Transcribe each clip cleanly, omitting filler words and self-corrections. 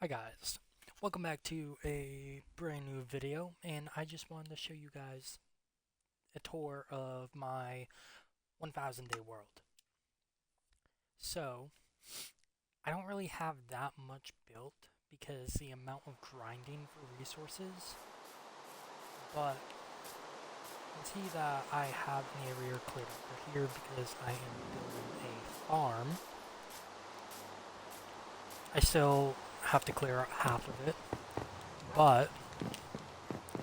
Hi guys, welcome back to a brand new video, and I just wanted to show you guys a tour of my 1000 day world. So, I don't really have that much built because the amount of grinding for resources, but you can see that I have an area cleared over here because I am building a farm. I still have to clear out half of it, but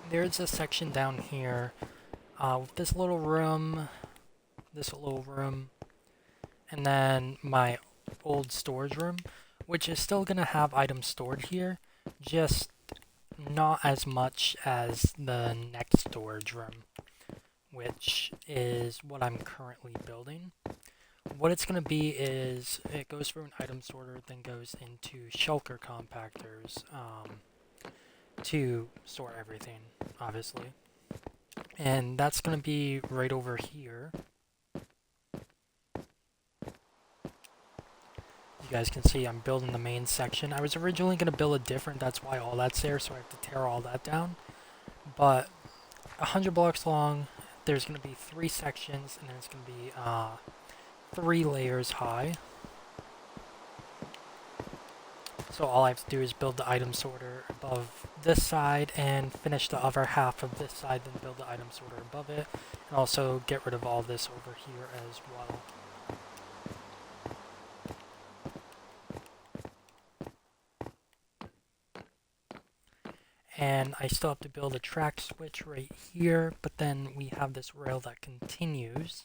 there's a section down here with this little room, and then my old storage room, which is still gonna have items stored here, just not as much as the next storage room, which is what I'm currently building. What it's gonna be is it goes through an item sorter, then goes into shulker compactors to store everything, obviously. And that's gonna be right over here. You guys can see I'm building the main section. I was originally going to build a different, that's why all that's there, so I have to tear all that down. But 100 blocks long, there's going to be 3 sections, and then it's going to be 3 layers high. So all I have to do is build the item sorter above this side and finish the other half of this side, then build the item sorter above it, and also get rid of all this over here as well. And I still have to build a track switch right here, but then we have this rail that continues.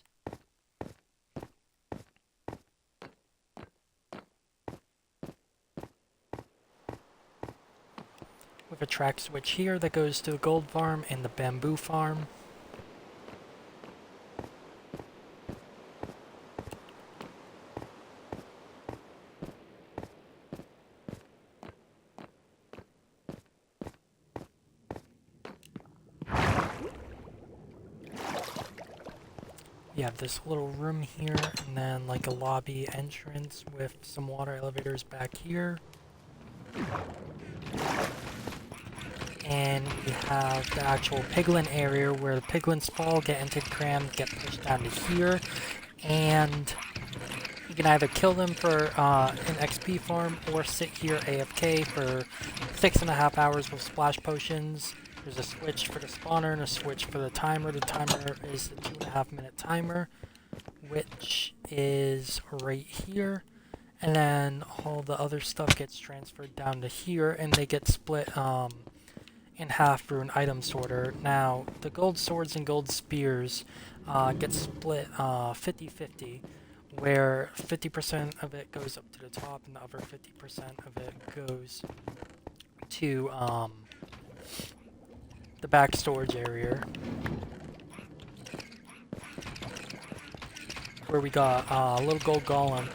With a track switch here that goes to the gold farm and the bamboo farm. You have this little room here, and then like a lobby entrance with some water elevators back here. And we have the actual piglin area where the piglins fall, get entered crammed, get pushed down to here, and you can either kill them for an XP farm or sit here AFK for 6.5 hours with splash potions. There's a switch for the spawner and a switch for the timer. The timer is the 2.5 minute timer, which is right here. And then all the other stuff gets transferred down to here, and they get split in half through an item sorter. Now, the gold swords and gold spears get split 50-50, where 50% of it goes up to the top and the other 50% of it goes to the back storage area, where we got little gold golem,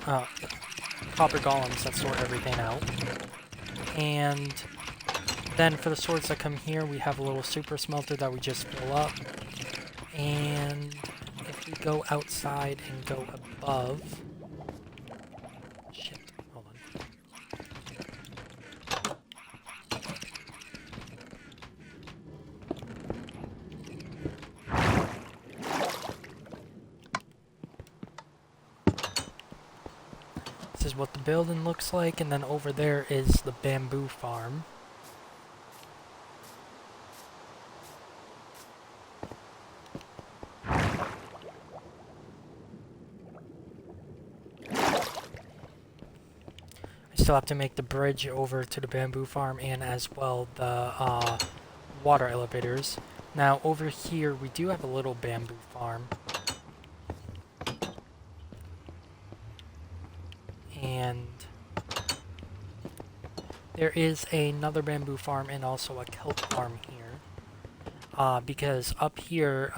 copper golems that sort everything out. And then for the swords that come here, we have a little super smelter that we just fill up. And if we go outside and go above, shit, hold on. This is what the building looks like, and then over there is the bamboo farm. Still have to make the bridge over to the bamboo farm and as well the water elevators. Now over here we do have a little bamboo farm. And there is another bamboo farm and also a kelp farm here. Because up here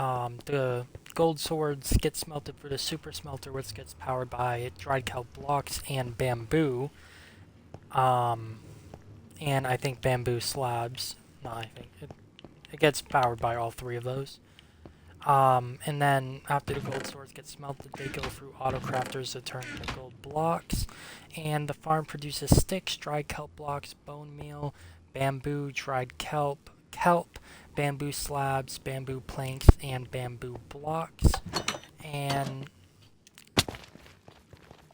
the gold swords get smelted for the super smelter, which gets powered by dried kelp blocks and bamboo. And I think bamboo slabs. No, I think it gets powered by all 3 of those. And then after the gold swords get smelted, they go through auto crafters to turn into gold blocks. And the farm produces sticks, dried kelp blocks, bone meal, bamboo, dried kelp, bamboo slabs, bamboo planks, and bamboo blocks. And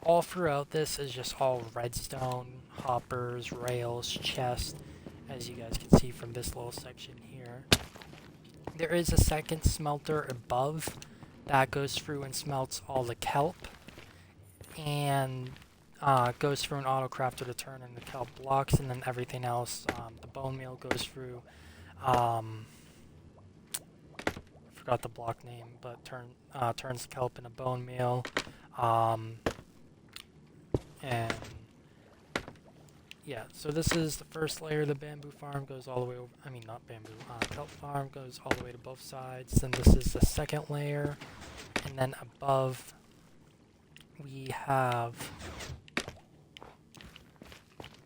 all throughout this is just all redstone, hoppers, rails, chests, as you guys can see from this little section here. There is a second smelter above that goes through and smelts all the kelp, and goes through an auto crafter to turn into kelp blocks, and then everything else, the bone meal goes through, I forgot the block name, but turns the kelp into bone meal, and yeah, so this is the first layer. The bamboo farm goes all the way over, I mean not bamboo, kelp farm goes all the way to both sides. Then this is the second layer, and then above we have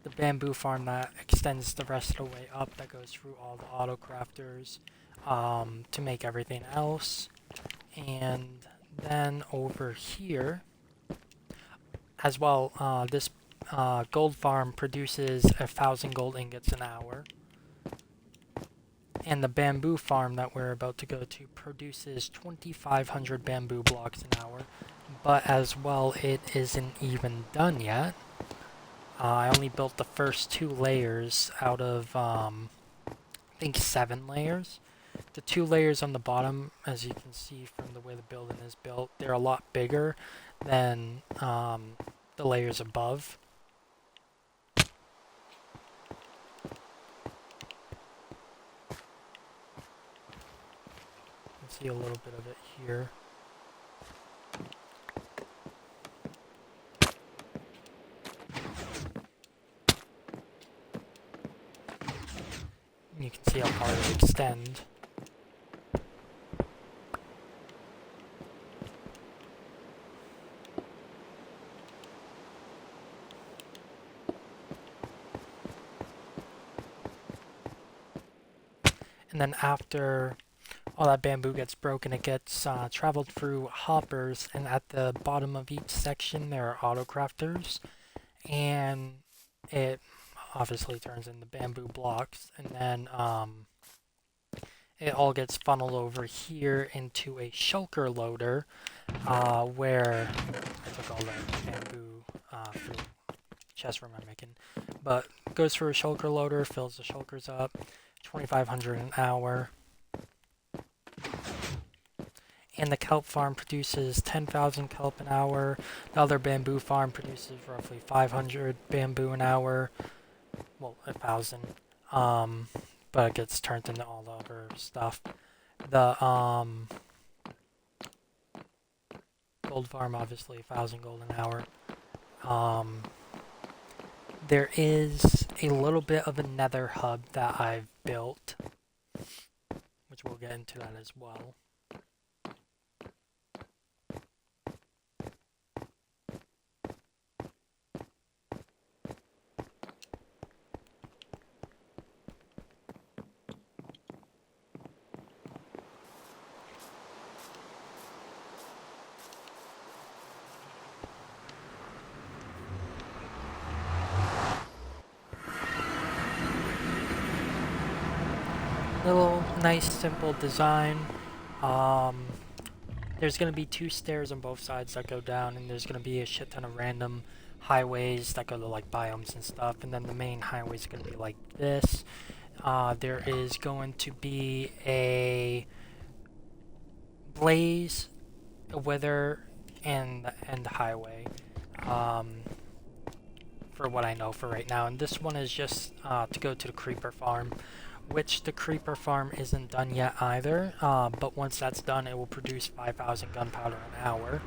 the bamboo farm that extends the rest of the way up, that goes through all the auto crafters to make everything else. And then over here as well, this gold farm produces 1,000 gold ingots an hour. And the bamboo farm that we're about to go to produces 2,500 bamboo blocks an hour. But as well, it isn't even done yet. I only built the first 2 layers out of, I think 7 layers. The 2 layers on the bottom, as you can see from the way the building is built, they're a lot bigger than the layers above. You can see a little bit of it here. You can see how far they extend. And then after all that bamboo gets broken, it gets traveled through hoppers, and at the bottom of each section there are auto crafters, and it obviously turns into bamboo blocks, and then it all gets funneled over here into a shulker loader, where I took all that bamboo for the chest room I'm making, but it goes through a shulker loader, fills the shulkers up, 2,500 an hour. And the kelp farm produces 10,000 kelp an hour. The other bamboo farm produces roughly 500 bamboo an hour. Well, 1,000. But it gets turned into all the other stuff. The gold farm, obviously 1,000 gold an hour. There is a little bit of a nether hub that I've built, which we'll get into that as well. Little nice simple design. There's gonna be 2 stairs on both sides that go down, and there's gonna be a shit ton of random highways that go to like biomes and stuff, and then the main highway is gonna be like this. There is going to be a blaze, a wither, and the highway. For what I know for right now, and this one is just to go to the creeper farm, which the creeper farm isn't done yet either, but once that's done it will produce 5,000 gunpowder an hour.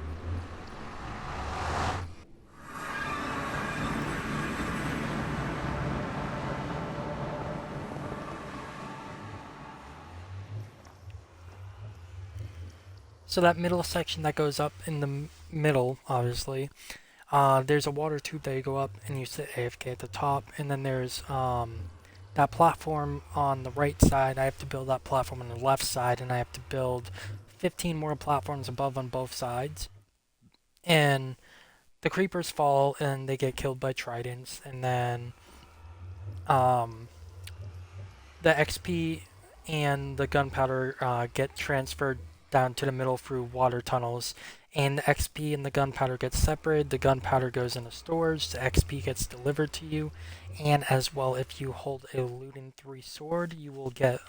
So that middle section that goes up in the middle, obviously, there's a water tube that you go up and you sit AFK at the top, and then there's that platform on the right side. I have to build that platform on the left side, and I have to build 15 more platforms above on both sides. And the creepers fall and they get killed by tridents, and then um, the XP and the gunpowder get transferred down to the middle through water tunnels, and the XP and the gunpowder get separated. The gunpowder goes into storage, the XP gets delivered to you, and as well, if you hold a looting 3 sword, you will get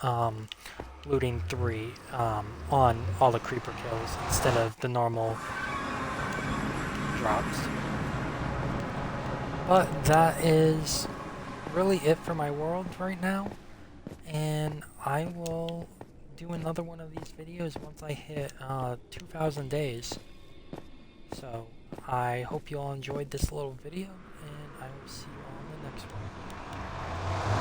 looting 3 on all the creeper kills instead of the normal drops. But that is really it for my world right now, and I will do another one of these videos once I hit 2,000 days. So I hope you all enjoyed this little video, and I will see you all in the next one.